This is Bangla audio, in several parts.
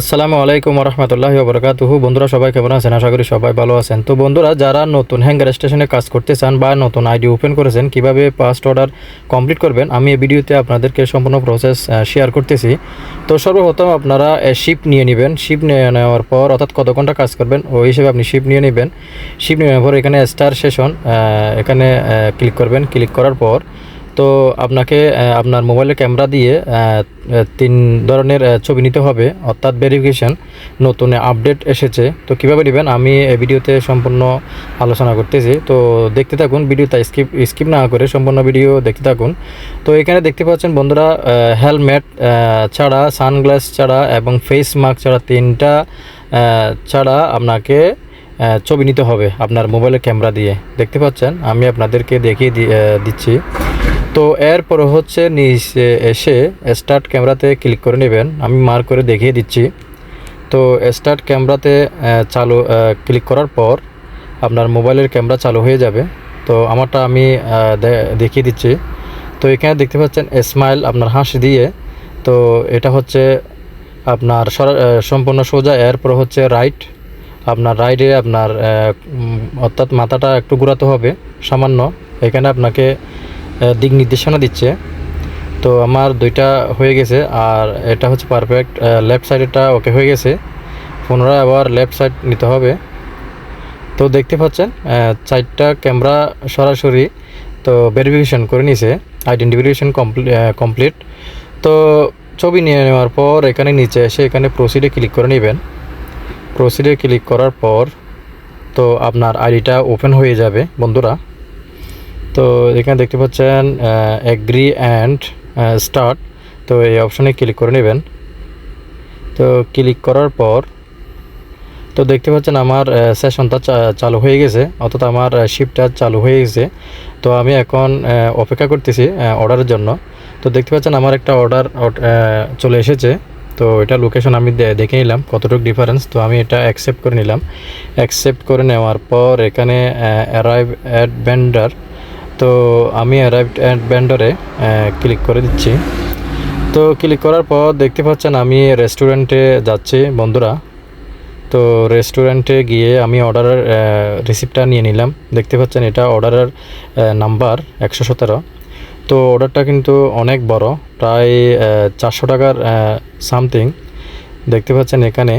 আসসালামু আলাইকুম রহমতুল্লাহি ওবরাকাতুহু। বন্ধুরা সবাই কেমন আছেন? আশা করি সবাই ভালো আছেন। তো বন্ধুরা, যারা নতুন হ্যাঙ্গার স্টেশনে কাজ করতে চান বা নতুন আইডি ওপেন করেছেন, কিভাবে ফার্স্ট অর্ডার কমপ্লিট করবেন, আমি এই ভিডিওতে আপনাদেরকে সম্পূর্ণ প্রসেস শেয়ার করতেছি। তো সর্বপ্রথম আপনারা শিপ নিয়ে নেবেন। শিপ নিয়ে নেওয়ার পর অর্থাৎ কত ঘন্টা কাজ করবেন ওই হিসেবে আপনি শিপ নিয়ে নেবেন। শিপ নিয়ে নেওয়ার পর এখানে স্টার সেশন এখানে ক্লিক করবেন। ক্লিক করার পর তো আপনাকে আপনার মোবাইলের ক্যামেরা দিয়ে 3 ধরনের ছবি নিতে হবে, অর্থাৎ ভেরিফিকেশান নতুন আপডেট এসেছে। তো কীভাবে নেবেন আমি এই ভিডিওতে সম্পূর্ণ আলোচনা করতেছি। তো দেখতে থাকুন ভিডিওটা, স্কিপ না করে সম্পূর্ণ ভিডিও দেখতে থাকুন। তো এখানে দেখতে পাচ্ছেন বন্ধুরা, হেলমেট ছাড়া, সানগ্লাস ছাড়া এবং ফেস মাস্ক ছাড়া 3টা ছাড়া আপনাকে ছবি নিতে হবে আপনার মোবাইলের ক্যামেরা দিয়ে। দেখতে পাচ্ছেন, আমি আপনাদেরকে দেখিয়ে দিচ্ছি। তো এরপর হচ্ছে নিচে এসে স্টার্ট ক্যামেরাতে ক্লিক করে নেবেন। আমি মার্ক করে দেখিয়ে দিচ্ছি। তো স্টার্ট ক্যামেরাতে ক্লিক করার পর আপনার মোবাইলের ক্যামেরা চালু হয়ে যাবে। তো আমারটা আমি দেখিয়ে দিচ্ছি। তো এখানে দেখতে পাচ্ছেন স্মাইল, আপনার হাসি দিয়ে। তো এটা হচ্ছে আপনার সম্পূর্ণ সোজা। এরপর হচ্ছে রাইট, আপনার রাইটে আপনার অর্থাৎ মাথাটা একটু ঘোরাতে হবে সামান্য। এখানে আপনাকে দিক নির্দেশনা দিচ্ছে। তো আমার 2টা হয়ে গেছে, আর এটা হচ্ছে পারফেক্ট। লেফট সাইডেরটা ওকে হয়ে গেছে, পুনরায় আবার লেফট সাইড নিতে হবে। তো দেখতে পাচ্ছেন 4টা ক্যামেরা সরাসরি তো ভেরিফিকেশন করে নিছে, আইডেন্টিফিকেশন কমপ্লিট। তো ছবি নিয়ে নেওয়ার পর এখানে নিচে এসে এখানে প্রসিডে ক্লিক করে নেবেন। প্রসিডে ক্লিক করার পর তো আপনার আইডিটা ওপেন হয়ে যাবে বন্ধুরা। তো এখানে দেখতে পাচ্ছেন এগ্রি অ্যান্ড স্টার্ট। তো এই অপশানে ক্লিক করে নেবেন। তো ক্লিক করার পর তো দেখতে পাচ্ছেন আমার সেশনটা চালু হয়ে গেছে, অর্থাৎ আমার শিপটা চালু হয়ে গেছে। তো আমি এখন অপেক্ষা করতেছি অর্ডারের জন্য। তো দেখতে পাচ্ছেন আমার একটা অর্ডার চলে এসেছে। তো এটা লোকেশন আমি দেখে নিলাম কতটুকু ডিফারেন্স। তো আমি এটা অ্যাকসেপ্ট করে নিলাম। অ্যাকসেপ্ট করে নেওয়ার পর এখানে অ্যারাইভ অ্যাট ভেন্ডার। তো আমি অ্যারাইভ অ্যাট ভেন্ডারে ক্লিক করে দিচ্ছি। তো ক্লিক করার পর দেখতে পাচ্ছেন আমি রেস্টুরেন্টে যাচ্ছি বন্ধুরা। তো রেস্টুরেন্টে গিয়ে আমি অর্ডারের রিসিপ্টটা নিয়ে নিলাম। দেখতে পাচ্ছেন এটা অর্ডারের নাম্বার 117। তো অর্ডারটা কিন্তু অনেক বড়, প্রায় 400 টাকার সামথিং। দেখতে পাচ্ছেন এখানে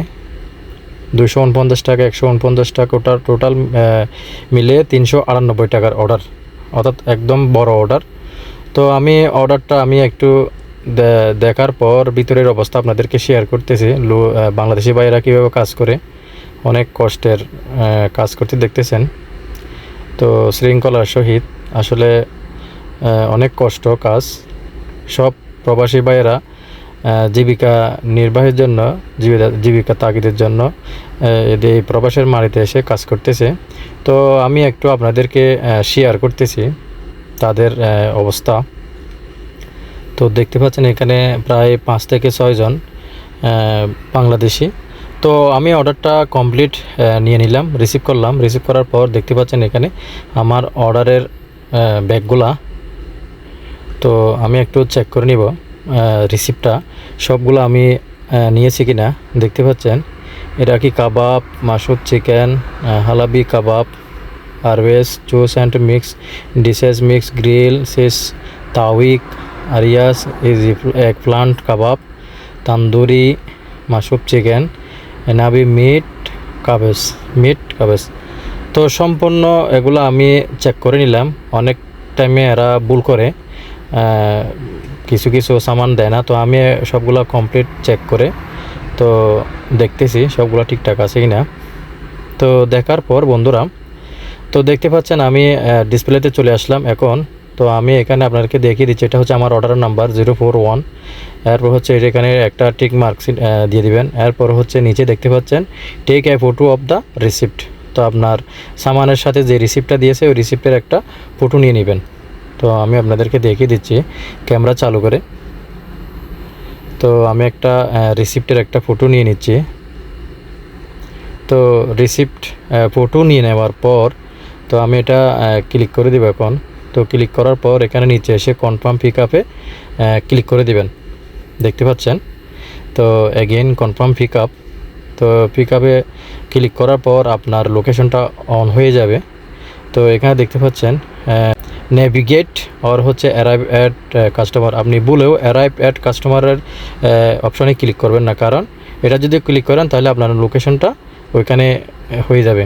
249 টাকা, 149 টাকা, ওটার টোটাল মিলে 398 টাকার অর্ডার, অর্থাৎ একদম বড় অর্ডার। তো আমি অর্ডারটা একটু দেখার পর ভিতরের অবস্থা আপনাদেরকে শেয়ার করতেছি। বাংলাদেশি ভাইয়েরা কীভাবে কাজ করে, অনেক কষ্টের কাজ করতে দেখতেছেন। তো শৃঙ্খলার সহিত আসলে অনেক কষ্ট কাজ। সব প্রবাসী ভাইয়েরা জীবিকা নির্বাহের জন্য, জীবিকা তাগিদের জন্য এই প্রবাসের মাটিতে এসে কাজ করতেছে। তো আমি একটু আপনাদেরকে শেয়ার করতেছি তাদের অবস্থা। তো দেখতে পাচ্ছেন এখানে প্রায় 5 থেকে 6 জন বাংলাদেশি। তো আমি অর্ডারটা কমপ্লিট নিয়ে নিলাম, রিসিভ করলাম। রিসিভ করার পর দেখতে পাচ্ছেন এখানে আমার অর্ডারের ব্যাগগুলা। তো আমি একটু চেক করে নিব রিসিপ্টটা সবগুলো আমি নিয়েছি কি না। দেখতে পাচ্ছেন ইরাকি কাবাব, মাসুদ চিকেন, হালাবি কাবাব, আরওয়েস juice and mix, dishes mix, grill সিস, তাওয়িক, আরিয়াস এগ প্লান্ট কাবাব, তান্দুরি, মাসুদ চিকেন, এনাবি মিট কাবেজ। তো সম্পূর্ণ এগুলো আমি চেক করে নিলাম। অনেক টাইমে এরা ভুল করে, কিছু কিছু সামান দেয় না। তো আমি সবগুলো কমপ্লিট চেক করে তো দেখতেছি সবগুলো ঠিকঠাক আছে কি না। তো দেখার পর বন্ধুরা, তো দেখতে পাচ্ছেন আমি ডিসপ্লেতে চলে আসলাম এখন। তো আমি এখানে আপনাদেরকে দেখিয়ে দিচ্ছি, এটা হচ্ছে আমার অর্ডারের নাম্বার 041। এরপর হচ্ছে এখানে একটা টিক মার্ক দিয়ে দিবেন। এরপর হচ্ছে নিচে দেখতে পাচ্ছেন take a photo of the receipt. তো আপনার সামানের সাথে যে রিসিপ্টটা দিয়েছে ওই রিসিপ্টের একটা ফটো নিয়ে নেবেন। তো আমি আপনাদেরকে দেখিয়ে দিচ্ছি ক্যামেরা চালু করে। তো আমি একটা রিসিপ্টের একটা ফটো নিয়ে নিচ্ছি। তো রিসিপ্ট ফটো নিয়ে নেওয়ার পর তো আমি এটা ক্লিক করে দেব এখন। তো ক্লিক করার পর এখানে নিচে এসে কনফার্ম পিক আপে ক্লিক করে দিবেন। দেখতে পাচ্ছেন তো এগেইন কনফার্ম পিক আপ। তো পিক আপে ক্লিক করার পর আপনার লোকেশনটা অন হয়ে যাবে। তো এখানে দেখতে পাচ্ছেন নেভিগেট আর হচ্ছে অ্যারাইভ অ্যাট কাস্টমার। আপনি ভুলেও অ্যারাইভ অ্যাট কাস্টমারের অপশনে ক্লিক করবেন না, কারণ এটা যদি ক্লিক করেন তাহলে আপনার লোকেশনটা ওইখানে হয়ে যাবে।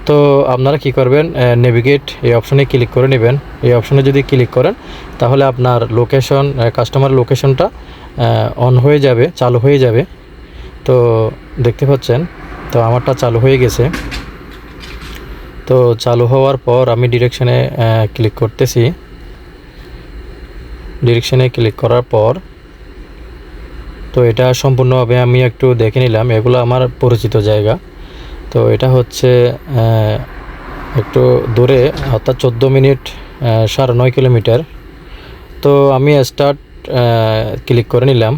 তো আপনারা কি করবেন, নেভিগেট এই অপশনে ক্লিক করে নেবেন। এই অপশনে যদি ক্লিক করেন তাহলে আপনার লোকেশন, কাস্টমার লোকেশনটা অন হয়ে যাবে, চালু হয়ে যাবে। তো দেখতে পাচ্ছেন, তো আমারটা চালু হয়ে গেছে। তো চালু হওয়ার পর আমি ডিরেকশনে ক্লিক করতেছি। ডিরেকশনে ক্লিক করার পর তো এটা সম্পূর্ণভাবে আমি একটু দেখে নিলাম, এগুলো আমার পরিচিত জায়গা। তো এটা হচ্ছে একটু দূরে, অর্থাৎ 14 মিনিট 9.5 কিলোমিটার। তো আমি স্টার্ট ক্লিক করে নিলাম,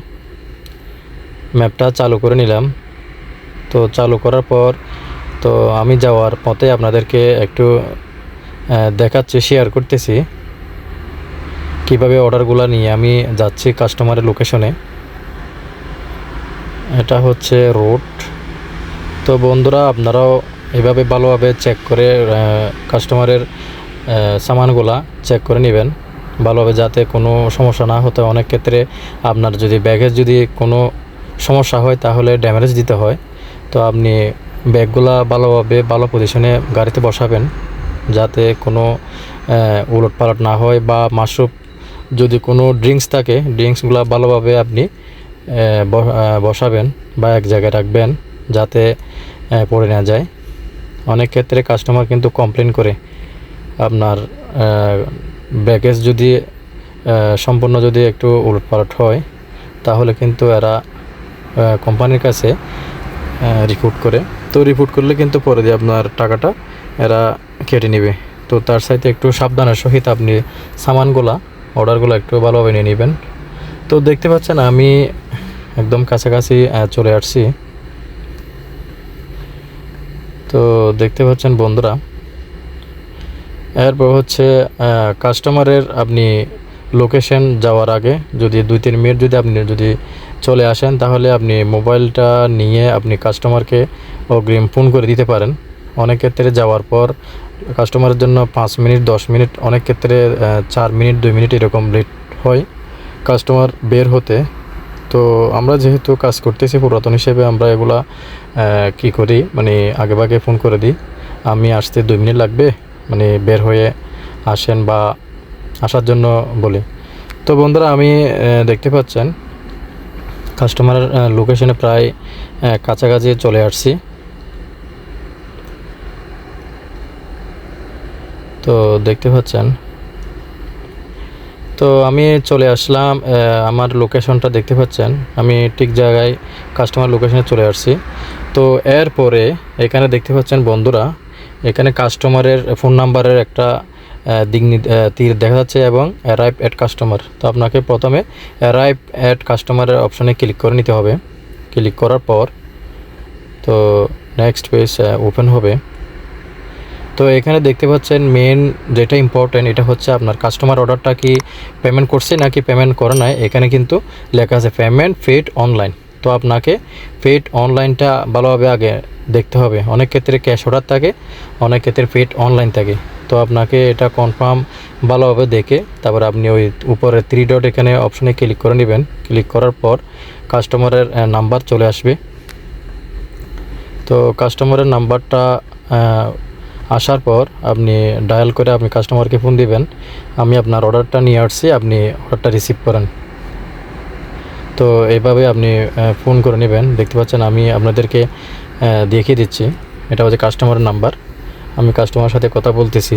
ম্যাপটা চালু করে নিলাম। তো চালু করার পর তো আমি যাওয়ার পথে আপনাদেরকে একটু দেখাচ্ছি, শেয়ার করতেছি কিভাবে অর্ডারগুলো নিয়ে আমি যাচ্ছি কাস্টমারের লোকেশনে। এটা হচ্ছে রোড। তো বন্ধুরা, আপনারাও এভাবে ভালোভাবে চেক করে কাস্টমারের সামানগুলা চেক করে নেবেন ভালোভাবে, যাতে কোনো সমস্যা না হতে। অনেক ক্ষেত্রে আপনার যদি ব্যাগের যদি কোনো সমস্যা হয় তাহলে ড্যামেজ দিতে হয়। তো আপনি ব্যাগগুলা ভালোভাবে ভালো পজিশনে গাড়িতে বসাবেন, যাতে কোনো উলটপালট না হয়। বা মাশরুম যদি কোনো ড্রিঙ্কস থাকে, ড্রিঙ্কসগুলো ভালোভাবে আপনি বসাবেন বা এক জায়গায় রাখবেন, যাতে পড়ে না যায়। অনেক ক্ষেত্রে কাস্টমার কিন্তু কমপ্লেন করে, আপনার ব্যাগেজ যদি সম্পূর্ণ যদি একটু উলটপালট হয় তাহলে কিন্তু এরা কোম্পানির কাছে রিপোর্ট করে। তো রিপোর্ট করলে কিন্তু পরে দিয়ে আপনার টাকাটা এরা কেটে নেবে। তো তার সাথে একটু সাবধানের সহিত আপনি সামানগুলা, অর্ডারগুলো একটু ভালোভাবে নিয়ে নেবেন। তো দেখতে পাচ্ছেন আমি একদম কাছাকাছি চলে আসছি। তো দেখতে পাচ্ছেন বন্ধুরা, এরপর হচ্ছে কাস্টমারের আপনি লোকেশন যাওয়ার আগে যদি 2-3 মিনিট যদি আপনি যদি চলে আসেন, তাহলে আপনি মোবাইলটা নিয়ে আপনি কাস্টমারকে অগ্রিম ফোন করে দিতে পারেন। অনেক ক্ষেত্রে যাওয়ার পর কাস্টমারের জন্য 5 মিনিট 10 মিনিট, অনেক ক্ষেত্রে 4 মিনিট 2 মিনিট এরকম লেট হয় কাস্টমার বের হতে। তো আমরা যেহেতু কাজ করতেছি পুরাতন হিসেবে, আমরা এগুলা কি করি, মানে আগেভাগে ফোন করে দিই, আমি আসতে 2 মিনিট লাগবে, মানে বের হয়ে আসেন বা আসার জন্য বলি। তো বন্ধুরা, আমি দেখতে পাচ্ছেন কাস্টমারের লোকেশনে প্রায় কাছাকাছি চলে আসছি। তো দেখতে পাচ্ছেন, তো আমি চলে আসলাম, আমার লোকেশনটা দেখতে পাচ্ছেন, আমি ঠিক জায়গায় কাস্টমার লোকেশনে চলে আসছি। তো এরপরে এখানে দেখতে পাচ্ছেন বন্ধুরা, এখানে কাস্টমারের ফোন নাম্বারের একটা তীর দেখা যাচ্ছে এবং অ্যারাইভ অ্যাট কাস্টমার। তো আপনাকে প্রথমে অ্যারাইভ অ্যাট কাস্টমারের অপশনে ক্লিক করে নিতে হবে। ক্লিক করার পর তো নেক্সট পেজ ওপেন হবে। তো এখানে দেখতে পাচ্ছেন মেন যেটা ইম্পর্টেন্ট, এটা হচ্ছে আপনার কাস্টমার অর্ডারটা কি পেমেন্ট করছে নাকি পেমেন্ট করে নাই। এখানে কিন্তু লেখা আছে পেমেন্ট পেড অনলাইন। তো আপনাকে পেড অনলাইনটা ভালোভাবে আগে দেখতে হবে। অনেক ক্ষেত্রে ক্যাশ অর্ডার থাকে, অনেক ক্ষেত্রে পেড অনলাইন থাকে। তো আপনাকে এটা কনফার্ম ভালোভাবে দেখে তারপর আপনি ওই উপরে 3 ডট এখানে অপশনে ক্লিক করে নেবেন। ক্লিক করার পর কাস্টমারের নাম্বার চলে আসবে। তো কাস্টমারের নাম্বারটা আসার পর আপনি ডায়াল করে আপনি কাস্টমারকে ফোন দিবেন, আমি আপনার অর্ডারটা নিয়ে আসছি, আপনি অর্ডারটা রিসিভ করেন। তো এইভাবে আপনি ফোন করে নেবেন। দেখতে পাচ্ছেন আমি আপনাদেরকে দেখিয়ে দিচ্ছি, এটা হচ্ছে কাস্টমারের নাম্বার। আমি কাস্টমারের সাথে কথা বলতেছি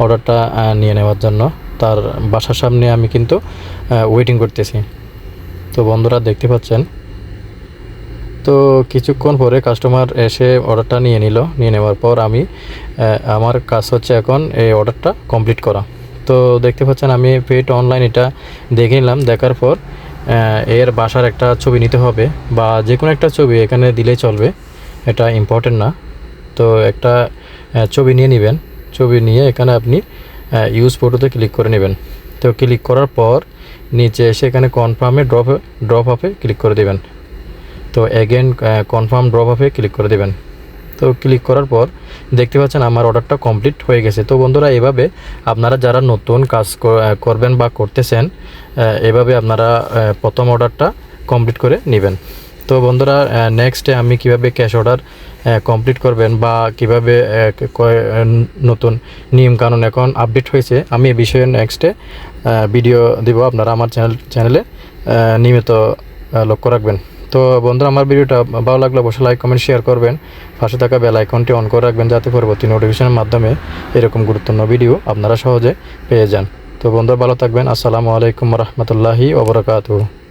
অর্ডারটা নিয়ে নেওয়ার জন্য। তার বাসার সামনে আমি কিন্তু ওয়েটিং করতেছি। তো বন্ধুরা দেখতে পাচ্ছেন, তো কিছুক্ষণ পরে কাস্টমার এসে অর্ডারটা নিয়ে নিল। নিয়ে নেওয়ার পর আমি আমার কাজ হচ্ছে এখন এই অর্ডারটা কমপ্লিট করা। তো দেখতে পাচ্ছেন আমি পেড অনলাইন এটা দেখে নিলাম। দেখার পর এর বাসার একটা ছবি নিতে হবে, বা যে কোনো একটা ছবি এখানে দিলেই চলবে, এটা ইম্পর্টেন্ট না। তো একটা ছবি নিয়ে নেবেন। ছবি নিয়ে এখানে আপনি ইউজ ফটোতে ক্লিক করে নেবেন। তো ক্লিক করার পর নিচে এসে এখানে কনফার্মে ড্রপ অফে ক্লিক করে দেবেন। তো অ্যাগেন কনফার্ম ড্রপ অফে ক্লিক করে দেবেন। তো ক্লিক করার পর দেখতে পাচ্ছেন আমার অর্ডারটা কমপ্লিট হয়ে গেছে। তো বন্ধুরা এভাবে আপনারা যারা নতুন কাজ করবেন বা করতেছেন এভাবে আপনারা প্রথম অর্ডারটা কমপ্লিট করে নেবেন। তো বন্ধুরা নেক্সটে আমি কিভাবে ক্যাশ অর্ডার কমপ্লিট করবেন বা কিভাবে নতুন নিয়ম কানুন এখন আপডেট হয়েছে আমি এই বিষয়ে নেক্সটে ভিডিও দিব। আপনারা আমার চ্যানেলে নিয়মিত লক্ষ্য রাখবেন। তো বন্ধুরা আমার ভিডিওটা ভালো লাগলে অবশ্যই লাইক কমেন্ট শেয়ার করবেন। পাশে থাকা বেল আইকনটি অন করে রাখবেন যাতে পরবর্তী নোটিফিকেশনের মাধ্যমে এরকম গুরুত্বপূর্ণ ভিডিও আপনারা সহজে পেয়ে যান। তো বন্ধুরা ভালো থাকবেন। আসসালামু আলাইকুম রহমতুল্লাহি ওয়া বারাকাতুহু।